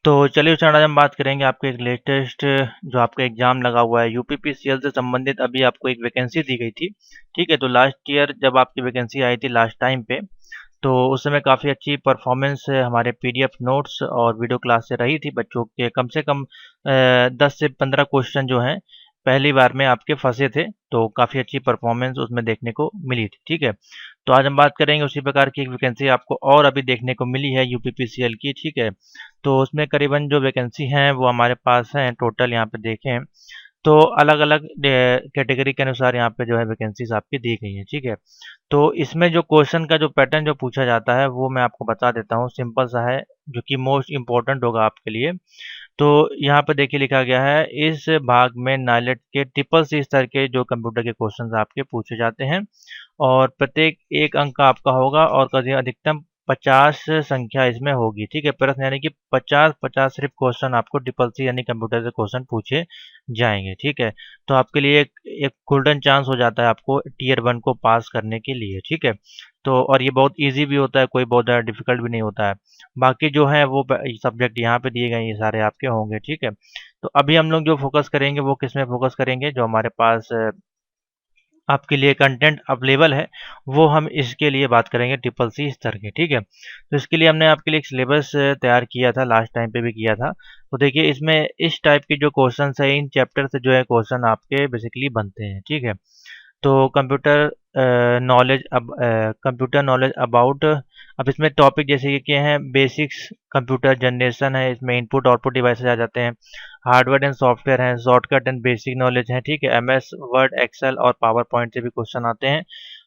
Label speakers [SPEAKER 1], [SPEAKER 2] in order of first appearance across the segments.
[SPEAKER 1] तो चलिए स्टूडेंट, आज हम बात करेंगे आपके एक लेटेस्ट जो आपका एग्जाम लगा हुआ है यूपीपीसीएल से संबंधित। अभी आपको एक वैकेंसी दी गई थी, ठीक है। तो लास्ट ईयर जब आपकी वैकेंसी आई थी लास्ट टाइम पे, तो उस समय काफ़ी अच्छी परफॉर्मेंस हमारे पीडीएफ नोट्स और वीडियो क्लास से रही थी। बच्चों के कम से कम 10 से 15 क्वेश्चन जो हैं पहली बार में आपके फंसे थे, तो काफ़ी अच्छी परफॉर्मेंस उसमें देखने को मिली थी, ठीक है। तो आज हम बात करेंगे उसी प्रकार की एक वैकेंसी आपको और अभी देखने को मिली है यूपीपीसीएल की, ठीक है। तो उसमें करीबन जो वैकेंसी हैं वो हमारे पास हैं, टोटल यहाँ पे देखें तो अलग अलग कैटेगरी के अनुसार यहाँ पे जो है वैकेंसीज आपकी दी गई हैं, ठीक है। तो इसमें जो क्वेश्चन का जो पैटर्न जो पूछा जाता है वो मैं आपको बता देता हूँ, सिंपल सा है जो कि मोस्ट इम्पोर्टेंट होगा आपके लिए। तो यहाँ पे देखिए लिखा गया है, इस भाग में नाइलेट के ट्रिपल सी स्तर के जो कंप्यूटर के क्वेश्चंस आपके पूछे जाते हैं और प्रत्येक एक अंक का आपका होगा और कभी अधिकतम 50 संख्या इसमें होगी, ठीक है। प्रश्न यानी कि 50-50 सिर्फ क्वेश्चन आपको ट्रिपल सी यानी कंप्यूटर से क्वेश्चन पूछे जाएंगे, ठीक है। तो आपके लिए एक गोल्डन चांस हो जाता है आपको टीयर 1 को पास करने के लिए, ठीक है। तो और ये बहुत इजी भी होता है, कोई बहुत ज़्यादा डिफिकल्ट भी नहीं होता है। बाकी जो है वो सब्जेक्ट यहाँ पे दिए गए हैं, ये सारे आपके होंगे, ठीक है। तो अभी हम लोग जो फोकस करेंगे वो किस में फोकस करेंगे, जो हमारे पास आपके लिए कंटेंट अवेलेबल है वो हम इसके लिए बात करेंगे ट्रिपल सी स्तर के, ठीक है। तो इसके लिए हमने आपके लिए एक सिलेबस तैयार किया था, लास्ट टाइम पे भी किया था। तो देखिए इसमें इस टाइप के जो क्वेश्चन है इन चैप्टर से जो है क्वेश्चन आपके बेसिकली बनते हैं, ठीक है। तो कंप्यूटर नॉलेज अबाउट, अब इसमें टॉपिक जैसे कि क्या हैं, बेसिक्स कंप्यूटर जनरेशन है, इसमें इनपुट आउटपुट डिवाइसेस आ जाते हैं, हार्डवेयर एंड सॉफ्टवेयर हैं, शॉर्टकट एंड बेसिक नॉलेज है, ठीक है। एमएस वर्ड एक्सेल और पावर पॉइंट से भी क्वेश्चन आते हैं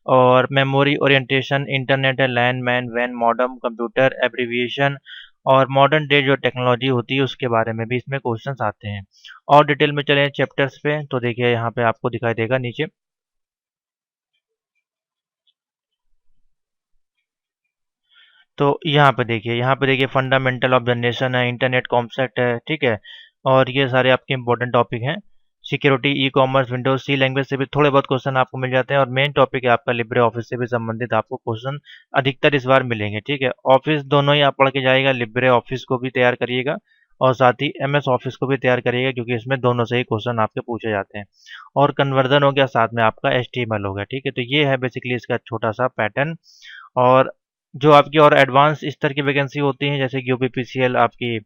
[SPEAKER 1] और मेमोरी ओरिएंटेशन, इंटरनेट है, लैंड मैन वैन मॉडर्न कंप्यूटर एब्रीविएशन और मॉडर्न डे जो टेक्नोलॉजी होती है उसके बारे में भी इसमें क्वेश्चंस आते हैं। और डिटेल में चलें चैप्टर्स पे, तो देखिए यहाँ पे आपको दिखाई देगा नीचे। तो यहाँ पे देखिए फंडामेंटल ऑफ जनरेशन है, इंटरनेट कॉन्सेप्ट है, ठीक है। और ये सारे आपके इंपॉर्टेंट टॉपिक हैं। सिक्योरिटी, ई कॉमर्स, विंडोज सी लैंग्वेज से भी थोड़े बहुत क्वेश्चन आपको मिल जाते हैं और मेन टॉपिक है आपका लिब्रे ऑफिस से भी संबंधित आपको क्वेश्चन अधिकतर इस बार मिलेंगे, ठीक है। ऑफिस दोनों ही आप पढ़ के जाइएगा, लिब्रे ऑफिस को भी तैयार करिएगा और साथ ही एमएस ऑफिस को भी तैयार करिएगा, क्योंकि इसमें दोनों से ही क्वेश्चन आपके पूछे जाते हैं। और कन्वर्जन हो गया, साथ में आपका एचटीएमएल हो गया, ठीक है। तो ये है बेसिकली इसका छोटा सा पैटर्न। और जो आपकी और एडवांस स्तर की वैकेंसी होती हैं, जैसे कि यूपीपीसीएल आपकी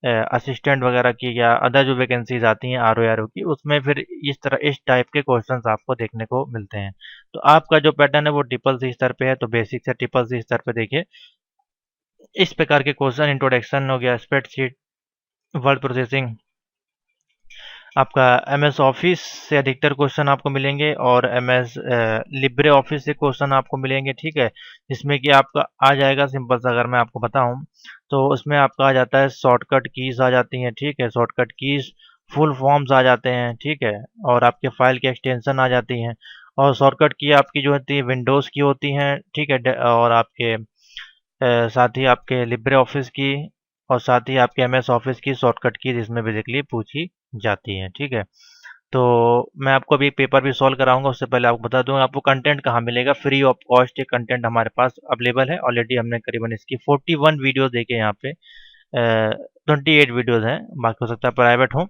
[SPEAKER 1] असिस्टेंट वगैरह की या अदर जो वैकेंसीज आती हैं आरओ की, उसमें फिर इस टाइप के क्वेश्चंस आपको देखने को मिलते हैं। तो आपका जो पैटर्न है वो ट्रिपल सी स्तर पे है, तो बेसिक से ट्रिपल सी स्तर पे देखिए इस प्रकार के क्वेश्चन, इंट्रोडक्शन हो गया, स्प्रेडशीट, वर्ड प्रोसेसिंग, आपका एमएस ऑफिस से अधिकतर क्वेश्चन आपको मिलेंगे और एमएस लिब्रे ऑफिस से क्वेश्चन आपको मिलेंगे, ठीक है। जिसमें कि आपका आ जाएगा सिंपल सा, अगर मैं आपको बताऊं तो उसमें आपका आ जाता है शॉर्टकट कीज आ जाती हैं, ठीक है। शॉर्टकट कीज, फुल फॉर्म्स आ जाते हैं, ठीक है। और आपके फाइल की एक्सटेंशन आ जाती हैं और शॉर्टकट की आपकी जो होती है विंडोज़ की होती हैं, ठीक है। और आपके साथ ही आपके लिब्रे ऑफिस की और साथ ही आपके एमएस ऑफिस की शॉर्टकट की जिसमें बेसिकली पूछी जाती हैं, ठीक है। तो मैं आपको अभी पेपर भी सॉल्व कराऊंगा, उससे पहले आपको बता दूं आपको कंटेंट कहाँ मिलेगा। फ्री ऑफ कॉस्ट ये कंटेंट हमारे पास अवेलेबल है, ऑलरेडी हमने करीबन इसकी 41 वीडियो देखे यहाँ पे, 28 वीडियोस हैं, बाकी हो सकता है प्राइवेट हो।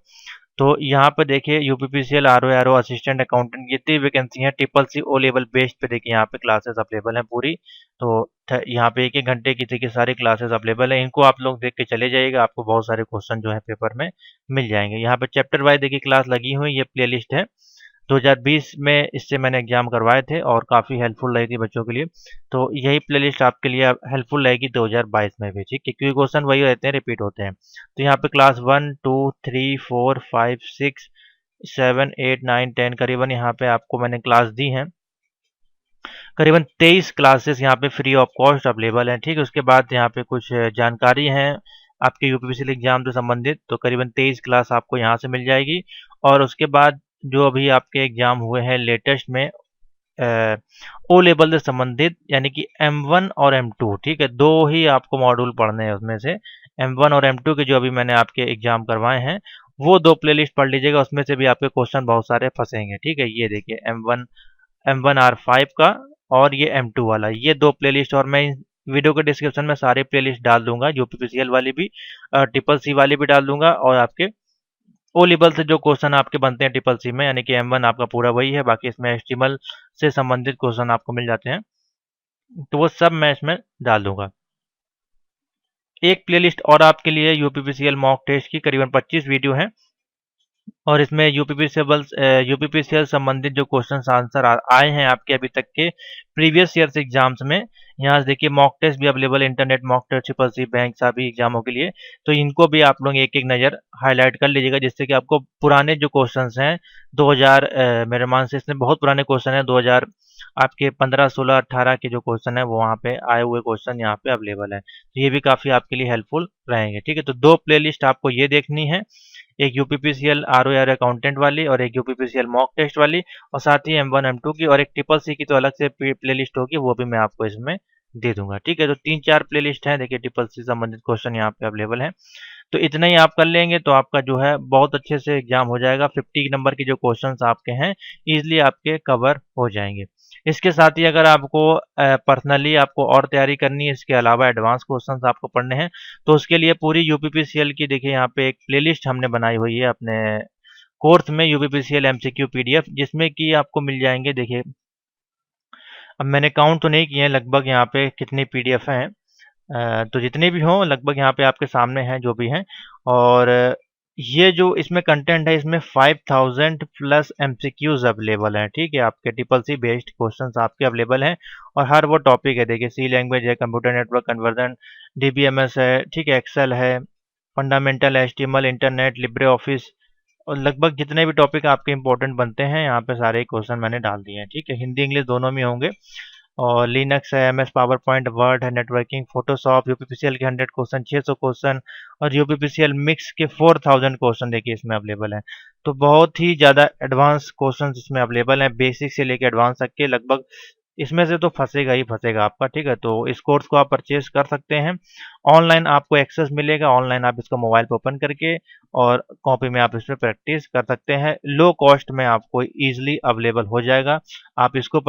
[SPEAKER 1] तो यहाँ पे देखिए यूपीपीसीएल आरओ असिस्टेंट अकाउंटेंट ये 3 वैकेंसी हैं triple C O level based पे। देखिए यहाँ पे क्लासेस अवेलेबल हैं पूरी। तो यहाँ पे एक एक घंटे की देखिए सारी क्लासेस अवेलेबल हैं, इनको आप लोग देख के चले जाइएगा, आपको बहुत सारे क्वेश्चन जो है पेपर में मिल जाएंगे। यहाँ पे चैप्टर वाइज देखिए क्लास लगी हुई, ये प्ले लिस्ट है। 2020 में इससे मैंने एग्जाम करवाए थे और काफ़ी हेल्पफुल रही थी बच्चों के लिए। तो यही प्लेलिस्ट आपके लिए हेल्पफुल रहेगी 2022 में भी, ठीक है, क्योंकि क्वेश्चन वही रहते हैं, रिपीट होते हैं। तो यहाँ पे क्लास 1 2 3 4 5 6 7 8 9 10 करीबन यहाँ पे आपको मैंने क्लास दी हैं। करीबन 23 क्लासेस यहाँ पे फ्री ऑफ कॉस्ट अवेलेबल हैं, ठीक है। उसके बाद यहाँ पे कुछ जानकारी हैं आपके यूपीपीसीएल एग्जाम से संबंधित, तो करीबन 23 क्लास आपको यहाँ से मिल जाएगी। और उसके बाद जो अभी आपके एग्जाम हुए हैं लेटेस्ट में ओ लेवल से संबंधित, यानी कि M1 और M2, ठीक है, दो ही आपको मॉड्यूल पढ़ने हैं उसमें से। M1 और M2 के जो अभी मैंने आपके एग्जाम करवाए हैं वो दो प्लेलिस्ट पढ़ लीजिएगा, उसमें से भी आपके क्वेश्चन बहुत सारे फंसेंगे, ठीक है। ये देखिए M1 R5 का और ये M2 वाला, ये दो प्लेलिस्ट, और मैं वीडियो के डिस्क्रिप्शन में सारे प्लेलिस्ट डाल दूंगा, यूपीपीसीएल वाली भी, ट्रिपल सी वाली भी डाल दूंगा, और आपके ओ लेवल से जो क्वेश्चन आपके बनते हैं ट्रिपल सी में, यानी कि M1 आपका पूरा वही है, बाकी इसमें HTML से संबंधित क्वेश्चन आपको मिल जाते हैं, तो वो सब मैं इसमें डाल दूंगा। एक प्लेलिस्ट और आपके लिए यूपीपीसीएल मॉक टेस्ट की करीबन 25 वीडियो हैं, और इसमें यूपीपीसीएल संबंधित जो क्वेश्चन आंसर आए हैं आपके अभी तक के प्रीवियस ईयर्स एग्जाम्स में, यहाँ से देखिए मॉक टेस्ट भी अवेलेबल है, internet mock test, triple C, bank सभी एग्जामों के लिए, तो इनको भी आप लोग एक एक नज़र हाईलाइट कर लीजिएगा, जिससे कि आपको पुराने जो क्वेश्चंस हैं 2000, मेरे मान से इसमें बहुत पुराने क्वेश्चन हैं, 2000 आपके 15, 16, 18 के जो क्वेश्चन है वो वहाँ पे आए हुए क्वेश्चन यहाँ पे अवेलेबल है, तो ये भी काफ़ी आपके लिए हेल्पफुल रहेंगे। ठीक है, तो 2 प्लेलिस्ट आपको ये देखनी है, एक यूपीपीसीएल आरओआर अकाउंटेंट वाली और एक यूपीपीसीएल मॉक टेस्ट वाली, और साथ ही M1 M2 की, और एक ट्रिपल सी की तो अलग से प्लेलिस्ट होगी, वो भी मैं आपको इसमें दे दूंगा। ठीक है, तो 3-4 प्लेलिस्ट हैं, देखिए ट्रिपल सी संबंधित क्वेश्चन यहाँ पे अवेलेबल हैं, तो इतना ही आप कर लेंगे तो आपका जो है बहुत अच्छे से एग्जाम हो जाएगा। 50 नंबर के जो क्वेश्चंस आपके हैं इजीली आपके कवर हो जाएंगे। इसके साथ ही अगर आपको पर्सनली आपको और तैयारी करनी है, इसके अलावा एडवांस क्वेश्चंस आपको पढ़ने हैं, तो उसके लिए पूरी यूपीपीसीएल की देखिए यहाँ पे एक प्लेलिस्ट हमने बनाई हुई है अपने कोर्स में, यूपीपीसीएल MCQ PDF, जिसमें कि आपको मिल जाएंगे, देखिए अब मैंने काउंट तो नहीं किए हैं लगभग यहाँ पे कितनी PDF हैं, तो जितने भी हों लगभग यहाँ पे आपके सामने हैं जो भी हैं, और ये जो इसमें कंटेंट है इसमें 5000 प्लस MCQs अवेलेबल हैं। ठीक है, आपके ट्रिपल सी बेस्ड क्वेश्चंस आपके अवेलेबल हैं, और हर वो टॉपिक है, देखिए सी लैंग्वेज है, कंप्यूटर नेटवर्क कन्वर्जन, DBMS है, ठीक है, एक्सेल है, fundamental HTML, internet, Libre office, और लगभग जितने भी टॉपिक आपके इंपॉर्टेंट बनते हैं यहाँ पे सारे क्वेश्चन मैंने डाल दिए हैं। ठीक है, हिंदी इंग्लिश दोनों में होंगे, और लिनक्स है, MS पावर पॉइंट, वर्ड है, नेटवर्किंग, फोटोशॉप, यूपीपीसीएल के 100 क्वेश्चन, 600 क्वेश्चन, और यूपीपीसीएल मिक्स के 4000 क्वेश्चन देखिए इसमें अवेलेबल हैं। तो बहुत ही ज़्यादा एडवांस क्वेश्चन इसमें अवेलेबल हैं, बेसिक से लेकर एडवांस तक के, लगभग इसमें से तो फंसेगा ही फंसेगा आपका। ठीक है, तो इस कोर्स को आप परचेज कर सकते हैं, ऑनलाइन आपको एक्सेस मिलेगा, ऑनलाइन आप इसको मोबाइल पे ओपन करके और कॉपी में आप इस पर प्रैक्टिस कर सकते हैं, लो कॉस्ट में आपको इजीली अवेलेबल हो जाएगा, आप इसको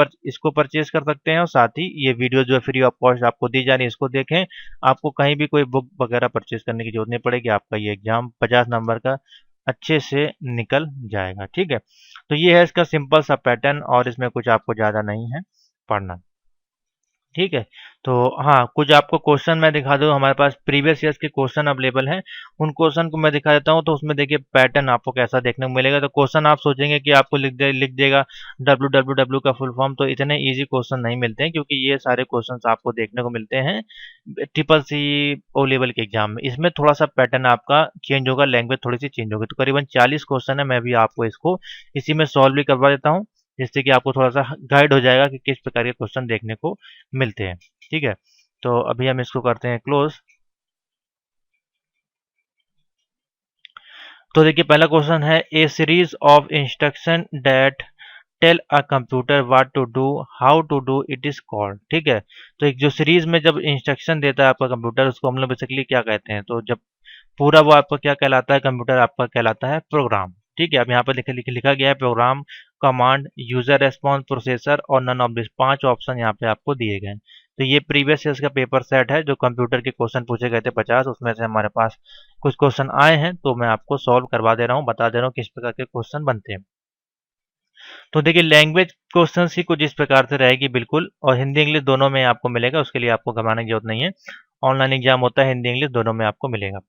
[SPEAKER 1] परचेज कर सकते हैं, और साथ ही ये वीडियो जो फ्री ऑफ कॉस्ट आपको दी जा रही है इसको देखें, आपको कहीं भी कोई बुक वगैरह परचेज करने की जरूरत नहीं पड़ेगी, आपका ये एग्जाम 50 नंबर का अच्छे से निकल जाएगा। ठीक है, तो ये है इसका सिंपल सा पैटर्न, और इसमें कुछ आपको ज़्यादा नहीं है पढ़ना। ठीक है, तो हाँ, कुछ आपको क्वेश्चन मैं दिखा दूँ, हमारे पास प्रीवियस ईयर्स के क्वेश्चन अवेलेबल हैं, उन क्वेश्चन को मैं दिखा देता हूँ, तो उसमें देखिए पैटर्न आपको कैसा देखने को मिलेगा। तो क्वेश्चन आप सोचेंगे कि आपको लिख देगा www का फुल फॉर्म, तो इतने इजी क्वेश्चन नहीं मिलते हैं, क्योंकि ये सारे क्वेश्चन आपको देखने को मिलते हैं ट्रिपल सी ओ लेवल के एग्जाम में। इसमें थोड़ा सा पैटर्न आपका चेंज होगा, लैंग्वेज थोड़ी सी चेंज होगी, तो करीबन 40 क्वेश्चन है, मैं भी आपको इसको इसी में सॉल्व भी करवा देता हूँ, जिससे कि आपको थोड़ा सा गाइड हो जाएगा कि किस प्रकार के क्वेश्चन देखने को मिलते हैं। ठीक है, तो अभी हम इसको करते हैं क्लोज। तो देखिए पहला क्वेश्चन है, a series of instruction that tell a computer what to do, how to do it is called. ठीक है, तो एक जो सीरीज में जब इंस्ट्रक्शन देता है आपका कंप्यूटर, उसको हम लोग बेसिकली क्या कहते हैं, तो जब पूरा वो आपका क्या कहलाता है, कंप्यूटर आपका कहलाता है प्रोग्राम। ठीक है, अब यहाँ पर लिखा गया है program, command, user response, processor और नन ऑफ दिस, 5 ऑप्शन यहाँ पे आपको दिए गए हैं। तो ये प्रीवियस ईयर का पेपर सेट है, जो कंप्यूटर के क्वेश्चन पूछे गए थे 50, उसमें से हमारे पास कुछ क्वेश्चन आए हैं, तो मैं आपको सॉल्व करवा दे रहा हूँ, बता दे रहा हूँ किस प्रकार के क्वेश्चन बनते हैं। तो देखिए लैंग्वेज क्वेश्चन ही कुछ इस प्रकार से रहेगी बिल्कुल, और हिंदी इंग्लिश दोनों में आपको मिलेगा, उसके लिए आपको घबराने की जरूरत नहीं है, ऑनलाइन एग्जाम होता है, हिंदी इंग्लिश दोनों में आपको मिलेगा।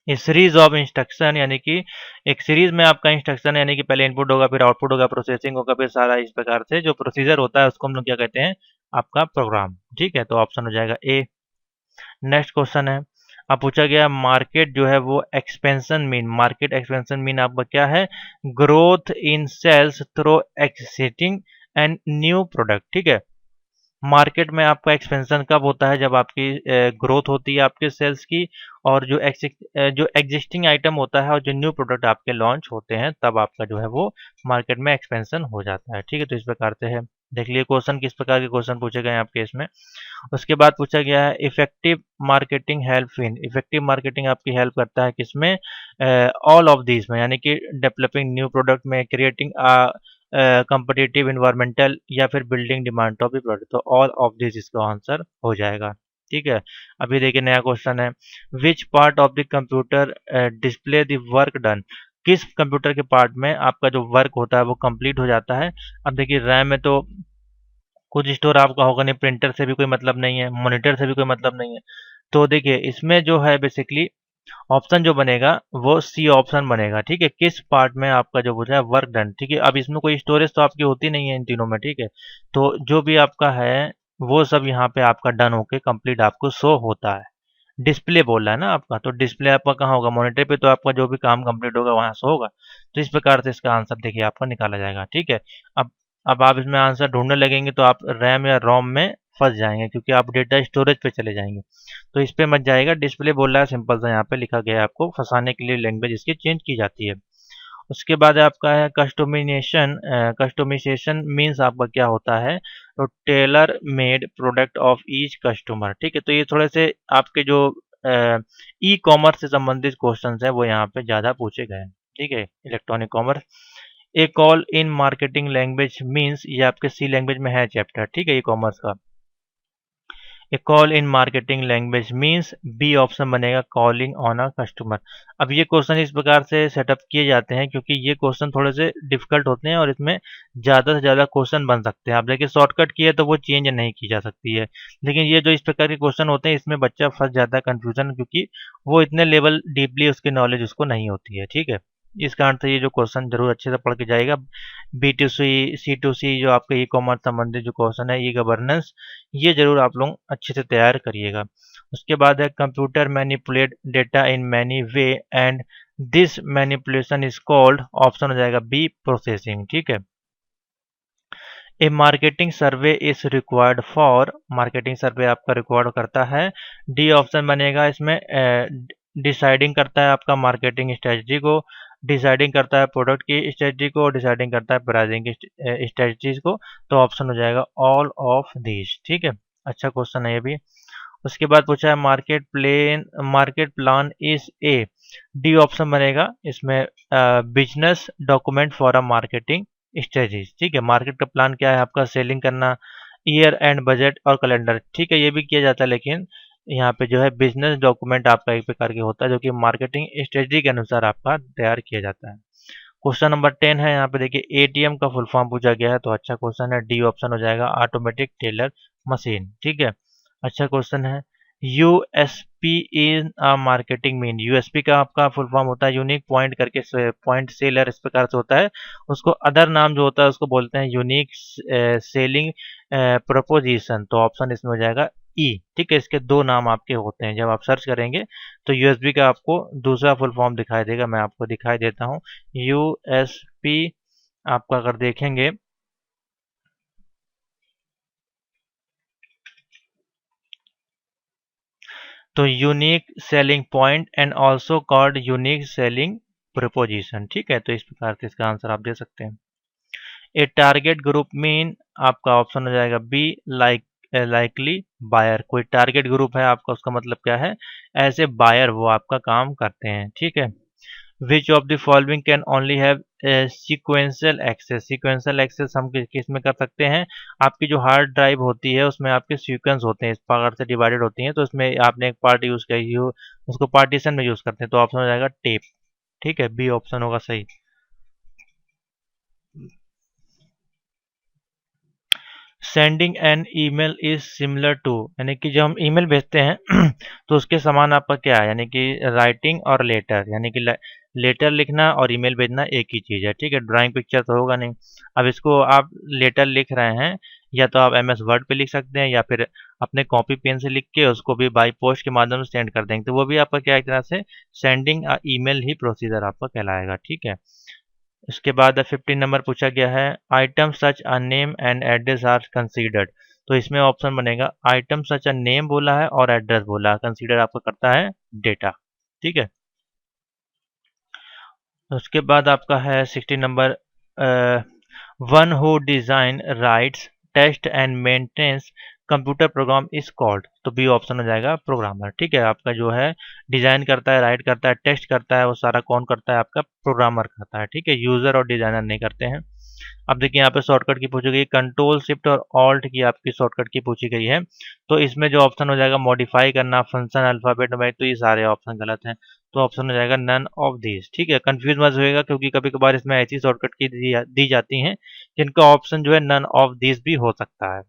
[SPEAKER 1] ये सीरीज ऑफ इंस्ट्रक्शन, यानी कि एक सीरीज में आपका इंस्ट्रक्शन है, यानी कि पहले इनपुट होगा, फिर आउटपुट होगा, प्रोसेसिंग होगा, फिर सारा इस प्रकार से जो प्रोसीजर होता है उसको हम लोग क्या कहते हैं, आपका प्रोग्राम। ठीक है, तो ऑप्शन हो जाएगा ए। नेक्स्ट क्वेश्चन है, अब पूछा गया मार्केट जो है वो expansion mean, market expansion mean आपका क्या है, growth in sales through existing and new product. ठीक है, मार्केट में आपका एक्सपेंशन कब होता है, जब आपकी ग्रोथ होती है आपके सेल्स की, और जो एग्जिस्टिंग आइटम होता है और जो न्यू प्रोडक्ट आपके लॉन्च होते हैं, तब आपका जो है वो मार्केट में एक्सपेंशन हो जाता है। ठीक है, तो इस प्रकार से है, देख लिए क्वेश्चन किस प्रकार के क्वेश्चन पूछे गए हैं आपके इसमें। उसके बाद पूछा गया है effective marketing help in, effective marketing आपकी हेल्प करता है किसमें, ऑल ऑफ दिस में, यानी कि डेवलपिंग न्यू प्रोडक्ट में, क्रिएटिंग कॉम्पिटिटिव, इन्वायरमेंटल या फिर बिल्डिंग डिमांड टॉपिक प्रोडक्ट, तो ऑल ऑफ दिस इसका आंसर हो जाएगा। ठीक है, अभी देखिए नया क्वेश्चन है, which part of the computer display the work done, किस कंप्यूटर के पार्ट में आपका जो वर्क होता है वो कंप्लीट हो जाता है। अब देखिए रैम में तो कुछ स्टोर आपका होगा नहीं, प्रिंटर से भी कोई मतलब नहीं है, मॉनिटर से भी कोई मतलब नहीं है। तो देखिए इसमें जो है बेसिकली ऑप्शन जो बनेगा वो सी ऑप्शन बनेगा। ठीक है, किस पार्ट में आपका जो हो जाए वर्क डन। ठीक है, अब इसमें कोई स्टोरेज तो आपकी होती नहीं है इन तीनों में। ठीक है, तो जो भी आपका है वो सब यहाँ पे आपका डन होके कंप्लीट आपको शो होता है। डिस्प्ले बोल रहा है ना आपका, तो डिस्प्ले आपका कहाँ होगा, मॉनिटर पे, तो आपका जो भी काम कंप्लीट होगा वहां से होगा। तो इस प्रकार से इसका आंसर देखिए आपका निकाला जाएगा। ठीक है, अब अब आप इसमें आंसर ढूंढने लगेंगे तो आप रैम या रोम में फंस जाएंगे, क्योंकि आप डेटा स्टोरेज पे चले जाएंगे। तो इस पे मत जाएगा, डिस्प्ले बोल रहा है, सिंपल सा यहाँ पे लिखा गया है, आपको फंसाने के लिए लैंग्वेज इसकी चेंज की जाती है। उसके बाद आपका है कस्टमाइजेशन। कस्टमाइजेशन मीन्स आपका क्या होता है, तो tailor made product of each customer. ठीक है, तो ये थोड़े से आपके जो ई कॉमर्स से संबंधित क्वेश्चन है वो यहाँ पे ज़्यादा पूछे गए हैं। ठीक है, electronic commerce. A call in marketing language means, ये आपके सी लैंग्वेज में है चैप्टर। ठीक है, ई कॉमर्स का। A call in marketing language means B option बनेगा, कॉलिंग ऑन अ कस्टमर। अब ये क्वेश्चन इस प्रकार से सेटअप किए जाते हैं क्योंकि ये क्वेश्चन थोड़े से डिफिकल्ट होते हैं और इसमें ज़्यादा से ज़्यादा क्वेश्चन बन सकते हैं। आप देखिए शॉर्टकट किए तो वो चेंज नहीं की जा सकती है, लेकिन ये जो इस प्रकार के क्वेश्चन होते हैं इसमें बच्चा फंस जाता है कन्फ्यूजन, क्योंकि वो इतने लेवल डीपली उसकी नॉलेज उसको नहीं होती है। ठीक है, इस कारण से ये जो क्वेश्चन जरूर अच्छे से पढ़ के जाएगा। B2C, C2C जो आपके ई कॉमर्स संबंधित जो क्वेश्चन है, ई गवर्नेंस, ये जरूर आप लोग अच्छे से तैयार करिएगा। उसके बाद है computer manipulate data in many way and this manipulation is called, option हो जाएगा बी, प्रोसेसिंग। ठीक है, a marketing survey is required for, marketing survey आपका रिक्वायर्ड करता है। डी ऑप्शन बनेगा इसमें, डिसाइडिंग करता है आपका मार्केटिंग स्ट्रेटजी को, डिसाइडिंग करता है प्रोडक्ट की स्ट्रेटजी को, डिसाइडिंग करता है प्राइसिंग की स्ट्रेटजीज को। तो ऑप्शन हो जाएगा ऑल ऑफ दिस। ठीक है, अच्छा क्वेश्चन है ये भी। उसके बाद पूछा है market plan is a, D option बनेगा इसमें, business document for a marketing strategies. ठीक है, मार्केट का प्लान क्या है आपका, सेलिंग करना, ईयर एंड बजट और कैलेंडर। ठीक है, ये भी किया जाता है, लेकिन यहाँ पे जो है बिजनेस डॉक्यूमेंट आपका एक प्रकार के होता है जो कि मार्केटिंग स्ट्रेटजी के अनुसार आपका तैयार किया जाता है। क्वेश्चन नंबर 10 है, यहाँ पे देखिए एटीएम का फुल फॉर्म पूछा गया है, तो अच्छा क्वेश्चन है, डी ऑप्शन हो जाएगा, ऑटोमेटिक टेलर मशीन। ठीक है, अच्छा क्वेश्चन है। USP in a marketing mean, USP का आपका फुल फॉर्म होता है यूनिक पॉइंट करके, पॉइंट सेलर इस प्रकार से होता है। उसको अदर नाम जो होता है उसको बोलते हैं यूनिक सेलिंग प्रोपोजिशन। तो ऑप्शन इसमें हो जाएगा ई। ठीक है, इसके दो नाम आपके होते हैं, जब आप सर्च करेंगे तो यूएसबी का आपको दूसरा फुल फॉर्म दिखाई देगा, मैं आपको दिखाई देता हूँ। यूएसपी आपका अगर देखेंगे तो unique selling point and also called unique selling proposition. ठीक है, तो इस प्रकार से इसका आंसर आप दे सकते हैं। ए टारगेट ग्रुप मीन, आपका ऑप्शन हो जाएगा बी, लाइकली बायर। कोई टारगेट ग्रुप है आपका, उसका मतलब क्या है, ऐसे बायर वो आपका काम करते हैं। ठीक है, which of the following can only have sequential access, sequential access हम किस में कर सकते हैं, आपकी जो हार्ड ड्राइव होती है उसमें आपके सीक्वेंस होते हैं, इस प्रकार से डिवाइडेड होती हैं, तो इसमें आपने एक पार्ट यूज किया, उसको पार्टीशन में यूज करते हैं, तो ऑप्शन हो जाएगा टेप। ठीक है, बी ऑप्शन होगा सही। Sending an email is similar to, यानी कि जब हम ईमेल भेजते हैं तो उसके समान आपका क्या है, यानी कि राइटिंग और लेटर, यानी कि लेटर लिखना और ईमेल भेजना एक ही चीज़ है। ठीक है, ड्राइंग पिक्चर तो होगा नहीं। अब इसको आप लेटर लिख रहे हैं, या तो आप एमएस वर्ड पे लिख सकते हैं, या फिर अपने कॉपी पेन से लिख के उसको भी बाई पोस्ट के माध्यम से सेंड कर देंगे, तो वो भी आपका क्या एक तरह से सेंडिंग ईमेल ही प्रोसीजर आपका कहलाएगा। ठीक है, इसके बाद 15 नंबर पूछा गया है, item such a name and address are considered. तो इसमें ऑप्शन बनेगा, आइटम सच अ नेम बोला है और एड्रेस बोला है, कंसीडर आपका करता है डेटा। ठीक है, उसके बाद आपका है 16 number, one who design writes test and maintains computer program is called. तो बी ऑप्शन हो जाएगा प्रोग्रामर। ठीक है, आपका जो है डिजाइन करता है, राइट करता है, टेस्ट करता है, वो सारा कौन करता है, आपका प्रोग्रामर करता है। ठीक है, यूजर और डिजाइनर नहीं करते हैं। अब देखिए यहाँ पे शॉर्टकट की पूछी गई, कंट्रोल शिफ्ट और ऑल्ट की आपकी शॉर्टकट की पूछी गई है। तो इसमें जो ऑप्शन हो जाएगा मॉडिफाई करना फंक्शन अल्फाबेट में, तो ये सारे ऑप्शन गलत हैं। तो ऑप्शन हो जाएगा नन ऑफ दिस। ठीक है, कंफ्यूज मत होएगा क्योंकि कभी कभार इसमें ऐसी शॉर्टकट की दी जाती हैं जिनका ऑप्शन जो है नन ऑफ दिस भी हो सकता है।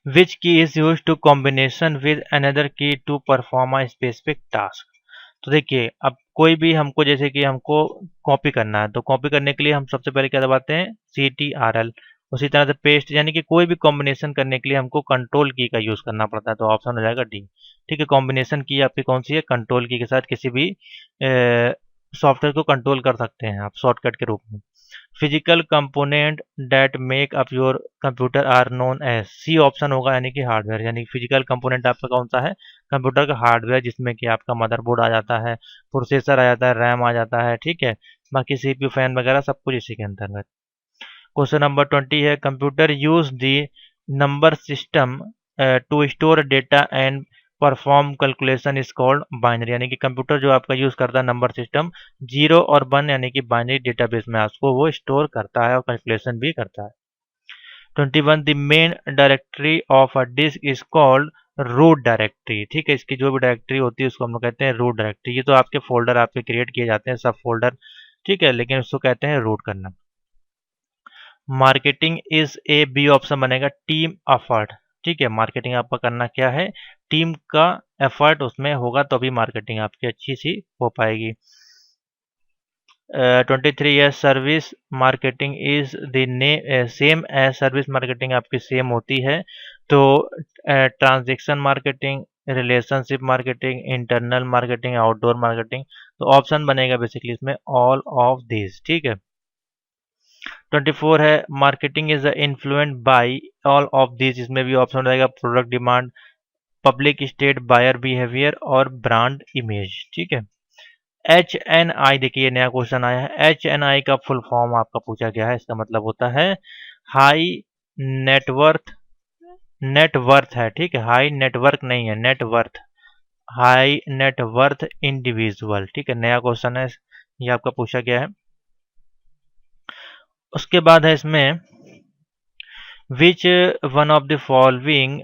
[SPEAKER 1] Which key is use to combination with another key to perform a specific task. तो देखिए अब कोई भी हमको जैसे कि हमको कॉपी करना है, तो कॉपी करने के लिए हम सबसे पहले क्या दबाते हैं, CTRL। उसी तरह से पेस्ट यानी कि कोई भी कॉम्बिनेशन करने के लिए हमको कंट्रोल की का यूज करना पड़ता है, तो ऑप्शन हो जाएगा डी। ठीक है, कॉम्बिनेशन की आपकी कौन सी है, कंट्रोल की के साथ किसी भी सॉफ्टवेयर को कंट्रोल कर सकते हैं आप शॉर्टकट के रूप में। Physical component that make up your computer are known as, C option होगा यानी कि हार्डवेयर, यानी फिजिकल कंपोनेंट आपका कौन सा है, कंप्यूटर का हार्डवेयर, जिसमें कि आपका मदरबोर्ड आ जाता है, प्रोसेसर आ जाता है, रैम आ जाता है। ठीक है, बाकी CPU फैन वगैरह सब कुछ इसी के अंतर्गत। क्वेश्चन नंबर 20 है, computer use the number system to store data and perform calculation is called binary, यानी कि कंप्यूटर जो आपका यूज करता है नंबर सिस्टम 0 और 1 यानी कि बाइनरी डेटाबेस में आपको वो स्टोर करता है और कैलकुलेशन भी करता है। 21 the main directory of a disk is called root directory. ठीक है, इसकी जो भी डायरेक्टरी होती है उसको हम लोग कहते हैं रूट डायरेक्टरी। ये तो आपके फोल्डर आपके क्रिएट किए जाते हैं, सब फोल्डर। ठीक है, लेकिन उसको कहते हैं रूट करना। Marketing is A, B option बनेगा टीम एफर्ट। ठीक है, मार्केटिंग आपका करना क्या है, टीम का एफर्ट उसमें होगा तो भी मार्केटिंग आपकी अच्छी सी हो पाएगी। 23 है, service marketing is the same as, service marketing आपकी सेम होती है। तो transaction marketing, relationship marketing, internal marketing, outdoor marketing, तो ऑप्शन बनेगा बेसिकली इसमें ऑल ऑफ दिस। ठीक है, 24 है, marketing is influenced by all of this, इसमें भी ऑप्शन रहेगा product demand, public state, buyer behaviour और ब्रांड इमेज। ठीक है, HNI, देखिए नया क्वेश्चन आया है, HNI का फुल फॉर्म आपका पूछा गया है, इसका मतलब होता है हाई नेटवर्थ, नेटवर्थ है। ठीक है, हाई नेटवर्क नहीं है, नेटवर्थ, हाई नेटवर्थ इंडिविजुअल। ठीक है, नया क्वेश्चन है, ये आपका पूछा गया है। उसके बाद है इसमें which one of the following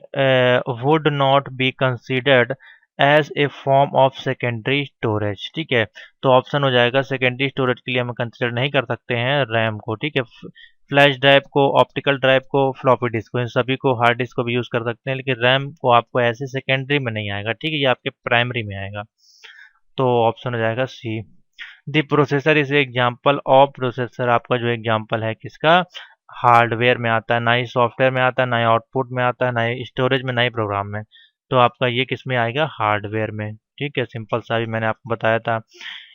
[SPEAKER 1] would not be considered as a form of secondary storage। ठीक है, तो ऑप्शन हो जाएगा सेकेंडरी स्टोरेज के लिए हम कंसिडर नहीं कर सकते हैं रैम को। ठीक है, फ्लैश ड्राइव को, ऑप्टिकल ड्राइव को, फ्लॉपी डिस्क को, इन सभी को, हार्ड डिस्क को भी यूज कर सकते हैं, लेकिन रैम को आपको ऐसे सेकेंडरी में नहीं आएगा। ठीक है, ये आपके प्राइमरी में आएगा, तो ऑप्शन हो जाएगा C. The processor is example of, processor आपका जो एग्जाम्पल है किसका, हार्डवेयर में आता है, ना ही सॉफ्टवेयर में आता है, ना ही आउटपुट में आता है, ना ही स्टोरेज में, ना ही प्रोग्राम में। तो आपका ये किस में आएगा, हार्डवेयर में। ठीक है, सिंपल सा भी मैंने आपको बताया था।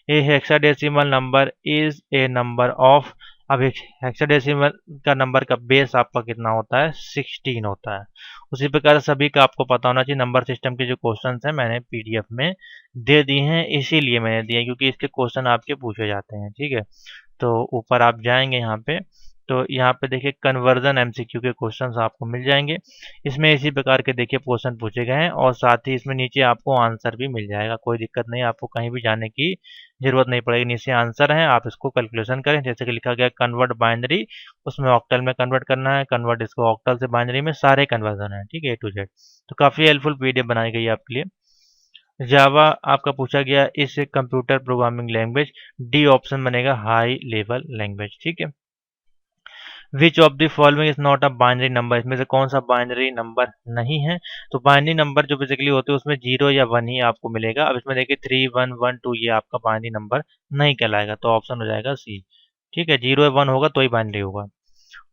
[SPEAKER 1] A hexadecimal number is a number of, अब हेक्साडेसिमल का नंबर का बेस आपका कितना होता है, 16 होता है। उसी प्रकार सभी का आपको पता होना चाहिए। नंबर सिस्टम के जो क्वेश्चंस हैं मैंने PDF में दे दिए हैं, इसीलिए मैंने दिए क्योंकि इसके क्वेश्चन आपके पूछे जाते हैं। ठीक है, तो ऊपर आप जाएंगे यहाँ पे, तो यहाँ पे देखिए कन्वर्जन MCQ के क्वेश्चंस आपको मिल जाएंगे। इसमें इसी प्रकार के देखिए क्वेश्चन पूछे गए हैं और साथ ही इसमें नीचे आपको आंसर भी मिल जाएगा, कोई दिक्कत नहीं, आपको कहीं भी जाने की जरूरत नहीं पड़ेगी। नीचे आंसर है, आप इसको कैलकुलेशन करें। जैसे कि लिखा गया कन्वर्ट बाइनरी, उसमें ऑक्टल में कन्वर्ट करना है, कन्वर्ट इसको ऑक्टल से बाइनरी में, सारे कन्वर्जन है। ठीक है, A to Z। तो काफ़ी हेल्पफुल PDF बनाई गई है आपके लिए। जावा आपका पूछा गया इस computer programming language, D option बनेगा हाई लेवल लैंग्वेज। ठीक है, which of the following is not a binary number, इसमें से कौन सा बाइनरी नंबर नहीं है। तो बाइनरी नंबर जो बेसिकली होते हैं उसमें 0 या 1 ही आपको मिलेगा। अब इसमें देखिए 3 1 1 2 ये आपका बाइनरी नंबर नहीं कहलाएगा, तो ऑप्शन हो जाएगा सी। ठीक है, 0 या 1 होगा तो ही बाइनरी होगा।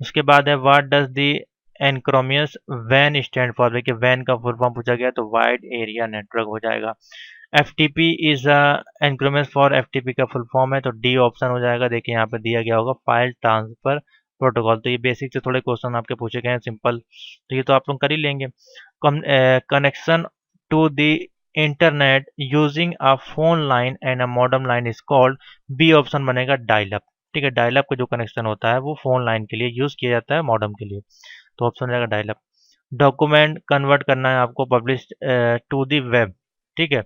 [SPEAKER 1] उसके बाद है व्हाट डज द एनक्रोमियस वैन स्टैंड फॉर, देखिए वैन का फुल फॉर्म पूछा गया तो वाइड एरिया नेटवर्क हो जाएगा। FTP is acronym for, FTP का फुल फॉर्म है, तो डी ऑप्शन हो जाएगा। देखिए यहाँ पे दिया गया होगा फाइल ट्रांसफर प्रोटोकॉल। तो ये बेसिक से थोड़े क्वेश्चन आपके पूछे गए हैं सिंपल, तो ये तो आप लोग कर ही लेंगे। Connection to the internet using a phone line and a modem line is called, B option बनेगा डायल अप। ठीक है, डायल अप का जो कनेक्शन होता है वो फोन लाइन के लिए यूज किया जाता है, मॉडेम के लिए, तो ऑप्शन हो जाएगा डायल अप। डॉक्यूमेंट कन्वर्ट करना है आपको, पब्लिश टू द वेब। ठीक है,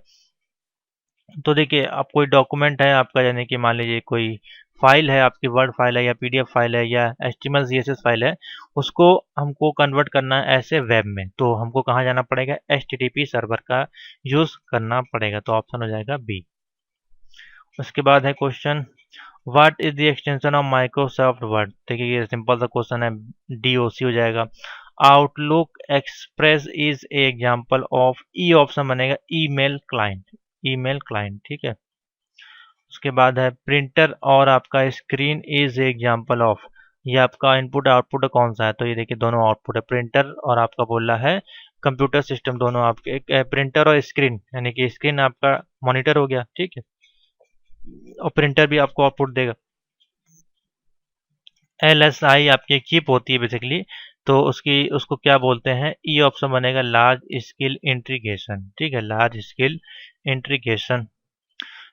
[SPEAKER 1] तो देखिए, आप कोई डॉक्यूमेंट है आपका, यानी कि मान लीजिए कोई फाइल है आपकी, वर्ड फाइल है या पीडीएफ फाइल है या एचटीएमएल सीएसएस फाइल है, उसको हमको कन्वर्ट करना है ऐसे वेब में, तो हमको कहाँ जाना पड़ेगा, एचटीटीपी सर्वर का यूज करना पड़ेगा। तो ऑप्शन हो जाएगा बी। उसके बाद है question, what is the extension of Microsoft word. देखिए ये सिंपल सा क्वेश्चन है, डीओसी हो जाएगा। Outlook express is a example of, E option बनेगा ईमेल क्लाइंट, ईमेल क्लाइंट, ठीक है। उसके बाद है प्रिंटर और आपका स्क्रीन इज एग्जांपल ऑफ, ये आपका इनपुट आउटपुट कौन सा है, तो ये देखिए दोनों आउटपुट है, प्रिंटर और आपका बोल रहा है कंप्यूटर सिस्टम, दोनों आपके प्रिंटर और स्क्रीन, यानी कि स्क्रीन आपका मॉनिटर हो गया, ठीक है, और प्रिंटर भी आपको आउटपुट देगा। एलएसआई आपकी एक चिप होती है बेसिकली, तो उसको क्या बोलते हैं, ई ऑप्शन बनेगा लार्ज स्केल इंटीग्रेशन, ठीक है, large scale integration.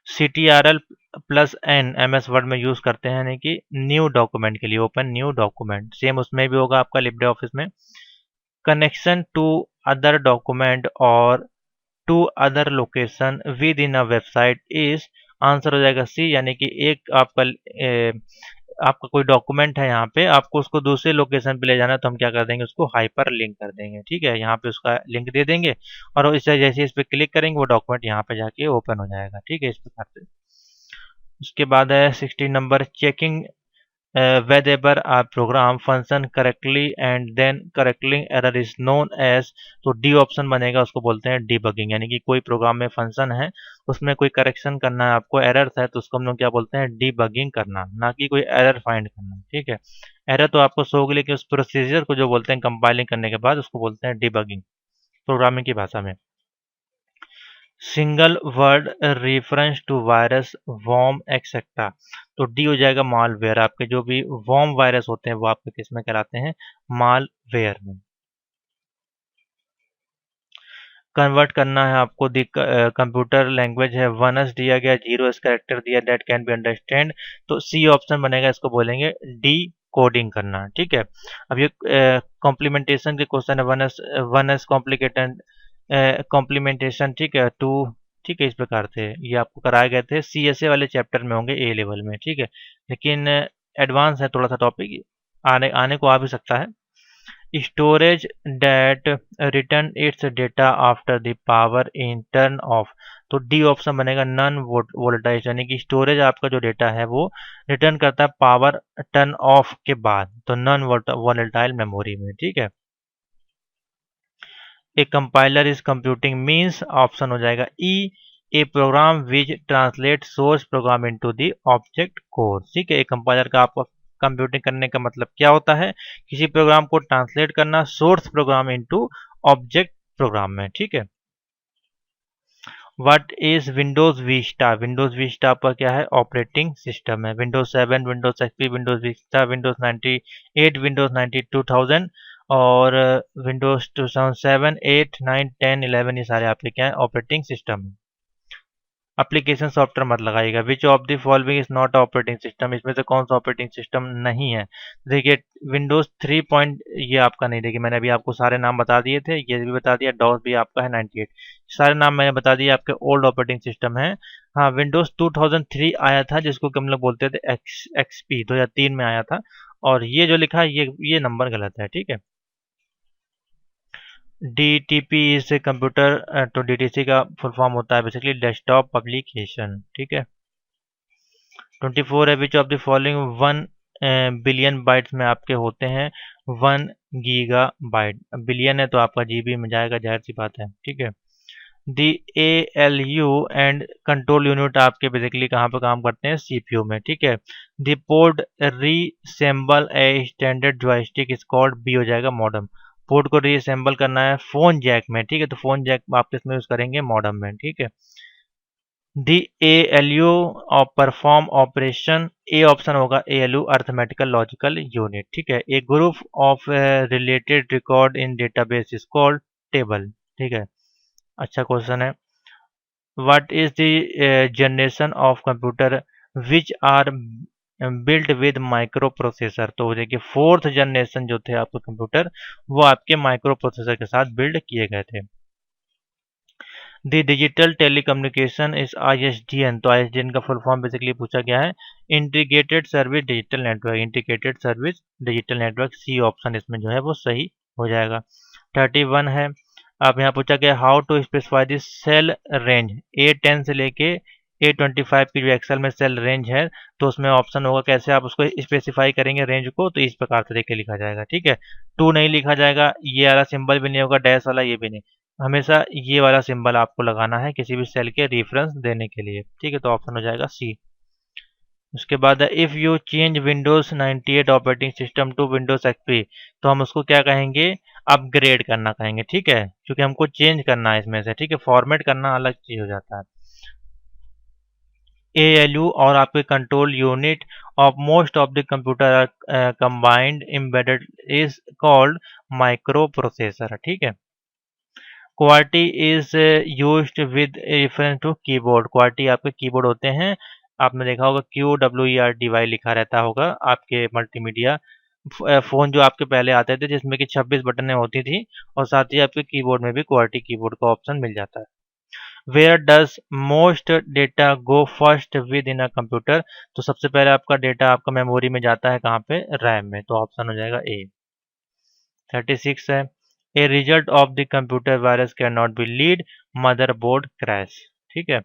[SPEAKER 1] CTRL plus N MS word में यूज करते हैं, यानी कि न्यू डॉक्यूमेंट के लिए, ओपन न्यू डॉक्यूमेंट, सेम उसमें भी होगा आपका लिब्रे ऑफिस में। कनेक्शन टू अदर डॉक्यूमेंट और to other location within a website is, answer हो जाएगा सी, यानी कि एक आपका कोई डॉक्यूमेंट है, यहाँ पे आपको उसको दूसरे लोकेशन पे ले जाना है, तो हम क्या कर देंगे, उसको हाइपर लिंक कर देंगे, ठीक है, यहाँ पे उसका लिंक दे देंगे और इस जैसे इस पे क्लिक करेंगे वो डॉक्यूमेंट यहाँ पे जाके ओपन हो जाएगा, ठीक है, इस प्रकार से। उसके बाद है 16 number, checking whenever a program function correctly and then correcting error is known as, तो डी ऑप्शन बनेगा, उसको बोलते हैं डीबगिंग, यानी कि कोई प्रोग्राम में फंक्शन है, उसमें कोई करेक्शन करना है आपको, एरर है, तो उसको हम लोग क्या बोलते हैं, डीबगिंग करना, ना कि कोई एरर फाइंड करना, ठीक है। एरर तो आपको शो होगी, लेकिन उस प्रोसीजर को जो बोलते हैं कंपाइलिंग करने के बाद, उसको बोलते हैं डीबगिंग प्रोग्रामिंग की भाषा में। Single word reference to virus, worm etcetera, तो डी हो जाएगा मालवेयर, आपके जो भी वॉर्म वायरस होते हैं वो आपके किस में कहलाते हैं, मालवेयर में। कन्वर्ट करना है आपको, कंप्यूटर लैंग्वेज है, 1s दिया गया, 0s कैरेक्टर दिया, दैट कैन बी अंडरस्टैंड, तो सी ऑप्शन बनेगा, इसको बोलेंगे डी कोडिंग करना, ठीक है। अब ये कॉम्प्लीमेंटेशन के क्वेश्चन है, 1s कॉम्प्लिकेटेड कॉम्प्लीमेंटेशन, ठीक है, टू, ठीक है, इस प्रकार से ये आपको कराए गए थे, CSA वाले चैप्टर में होंगे, ए लेवल में, ठीक है, लेकिन एडवांस है थोड़ा सा टॉपिक, आने आने को आ भी सकता है। Storage that retains its data after the power in turn off, तो डी ऑप्शन बनेगा नॉन वोलेटाइल, यानी कि स्टोरेज आपका जो डेटा है वो रिटर्न करता है पावर टर्न ऑफ के बाद, तो नॉन वोलेटाइल मेमोरी में, ठीक है। A compiler is computing means, option हो जाएगा E, a program which translate source program into the object code, ठीक है। एक कंपाइलर का आपको कंप्यूटिंग करने का मतलब क्या होता है, किसी प्रोग्राम को ट्रांसलेट करना source program into object program में, ठीक है। What is Windows Vista, Windows Vista आपका क्या है, ऑपरेटिंग सिस्टम है, Windows 7, Windows XP, Windows Vista, Windows 98, Windows 90 2000 और विंडोज 2007, 8, 9, 10, 11, ये सारे आपके क्या है, ऑपरेटिंग सिस्टम है। एप्लीकेशन सॉफ्टवेयर मत लगाइएगा, विच of the following is not operating system, इसमें से कौन सा ऑपरेटिंग सिस्टम नहीं है। देखिए विंडोज 3 पॉइंट, ये आपका नहीं, देखिए मैंने अभी आपको सारे नाम बता दिए थे, ये भी बता दिया, डॉस भी आपका है 98, सारे नाम मैंने बता दिए आपके ओल्ड ऑपरेटिंग सिस्टम है। हाँ, विंडोज 2003 आया था, जिसको हम लोग बोलते थे एक्सपी, 2003 में आया था, और ये जो लिखा है ये नंबर गलत है, ठीक है। DTP से कंप्यूटर, तो DTC का फुल फॉर्म होता है बेसिकली डेस्कटॉप पब्लिकेशन, ठीक है। 24 है, which of the following 1 billion bytes में आपके होते हैं 1 गीगा बाइट, बिलियन है तो आपका जीबी में जाएगा, जाहिर सी बात है, ठीक है। The ALU and control unit आपके बेसिकली कहाँ पे काम करते हैं, CPU में, ठीक है। The port resemble a standard joystick is called, B हो जाएगा मॉडम, पोर्ट को रीअसेंबल करना है फोन जैक में, ठीक है, तो फोन जैक आप किसमें यूज करेंगे, मॉडम में, ठीक है। दी ALU और परफॉर्म ऑपरेशन, ए ऑप्शन होगा ALU अर्थमेटिकल लॉजिकल यूनिट, ठीक है। A group of related record in database is called table, ठीक है, अच्छा क्वेश्चन है। What is the generation of computer which are built with microprocessor, तो देखिए fourth generation जो थे आपके कंप्यूटर वो आपके माइक्रो प्रोसेसर के साथ बिल्ड किए गए थे। The digital telecommunication is ISDN। तो ISDN का फुल फॉर्म बेसिकली पूछा गया है integrated service digital network. Integrated service digital network, C option इसमें जो है वो सही हो जाएगा। 31 है, आप यहाँ पूछा गया how to specify this cell range. A10 से लेके A25 की जो एक्सेल में सेल रेंज है, तो उसमें ऑप्शन होगा कैसे आप उसको स्पेसिफाई करेंगे रेंज को, तो इस प्रकार से देख लिखा जाएगा। ठीक है, 2 नहीं लिखा जाएगा, ये वाला सिंबल भी नहीं होगा, डैश वाला ये भी नहीं, हमेशा ये वाला सिंबल आपको लगाना है किसी भी सेल के रेफरेंस देने के लिए। ठीक है, तो ऑप्शन हो जाएगा सी। उसके बाद if you change Windows 98 operating system to Windows XP, तो हम उसको क्या कहेंगे, अपग्रेड करना कहेंगे। ठीक है, क्योंकि हमको चेंज करना है इसमें से। ठीक है, फॉर्मेट करना अलग चीज हो जाता है। ALU और आपके control unit of most of the computer combined embedded is called microprocessor. ठीक है, QWERTY is used with reference to keyboard. QWERTY आपके कीबोर्ड होते हैं, आपने देखा होगा QWERTY लिखा रहता होगा आपके मल्टीमीडिया फ़ोन जो आपके पहले आते थे, जिसमें कि 26 बटनें होती थी, और साथ ही आपके कीबोर्ड में भी क्वार्टी कीबोर्ड का ऑप्शन मिल जाता है। Where does most data go first within a computer, तो सबसे पहले आपका डेटा आपका मेमोरी में जाता है कहाँ पे, रैम में, तो ऑप्शन हो जाएगा ए। 36 है, a result of the computer virus can not be lead motherboard crash. ठीक है,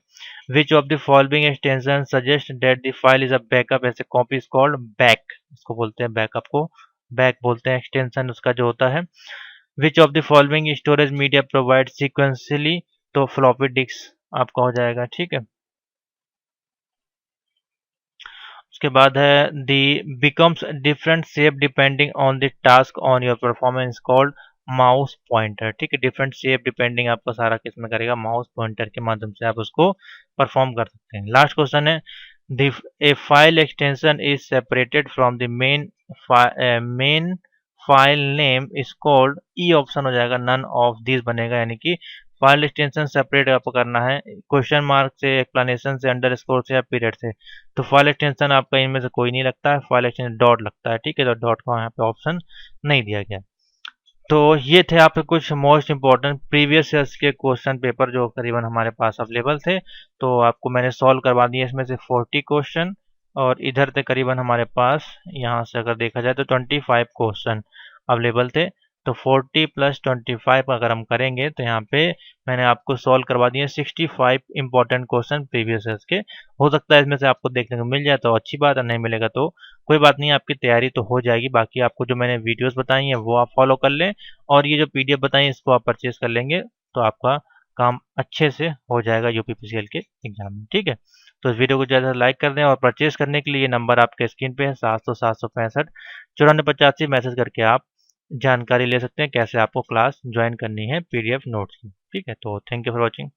[SPEAKER 1] which of the following extension suggest that the file is a backup, ऐसे कॉपी इज कॉल्ड बैक, इसको बोलते हैं बैकअप को बैक बोलते हैं, एक्सटेंशन उसका जो होता है। Which of the following storage media provide sequentially, तो फ्लॉपी डिस्क आपका हो जाएगा। ठीक है, उसके बाद है the becomes different shape depending on the task on your performance called mouse pointer. ठीक है, डिफरेंट शेप डिपेंडिंग आपका सारा किस में करेगा, माउस पॉइंटर के माध्यम से आप उसको परफॉर्म कर सकते हैं। लास्ट क्वेश्चन है, the A file extension is separated from the main file name is called, E option हो जाएगा, नन ऑफ दिस बनेगा, यानी कि फाइल एक्सटेंशन सेपरेट आपको करना है क्वेश्चन मार्क से, एक्सप्लेनेशन से, अंडरस्कोर से या पीरियड से, तो फाइल एक्सटेंशन आपका इनमें से कोई नहीं लगता है, फाइल एक्सटेंशन डॉट लगता है। ठीक है, तो डॉट का यहाँ पे ऑप्शन नहीं दिया गया। तो ये थे आपके कुछ मोस्ट इंपॉर्टेंट प्रीवियस ईयर्स के क्वेश्चन पेपर जो करीबन हमारे पास अवेलेबल थे, तो आपको मैंने सॉल्व करवा दिए इसमें से 40 क्वेश्चन, और इधर से करीबन हमारे पास यहाँ से अगर देखा जाए तो 25 क्वेश्चन अवेलेबल थे। तो 40 + 25 अगर हम करेंगे तो यहाँ पे मैंने आपको सॉल्व करवा दिए 65 इंपॉर्टेंट क्वेश्चन प्रीवियस ईयर्स के। हो सकता है इसमें से आपको देखने को मिल जाए तो अच्छी बात है, नहीं मिलेगा तो कोई बात नहीं, आपकी तैयारी तो हो जाएगी। बाकी आपको जो मैंने वीडियोस बताई हैं वो आप फॉलो कर लें, और ये जो PDF बताई है इसको आप परचेज कर लेंगे, तो आपका काम अच्छे से हो जाएगा UPPCL के एग्जाम में। ठीक है, तो इस वीडियो को ज़्यादा लाइक कर दें, और परचेज करने के लिए नंबर आपके स्क्रीन पे है 700 765 9485, मैसेज करके आप जानकारी ले सकते हैं कैसे आपको क्लास ज्वाइन करनी है PDF नोट्स की। ठीक है, तो थैंक यू फॉर वॉचिंग।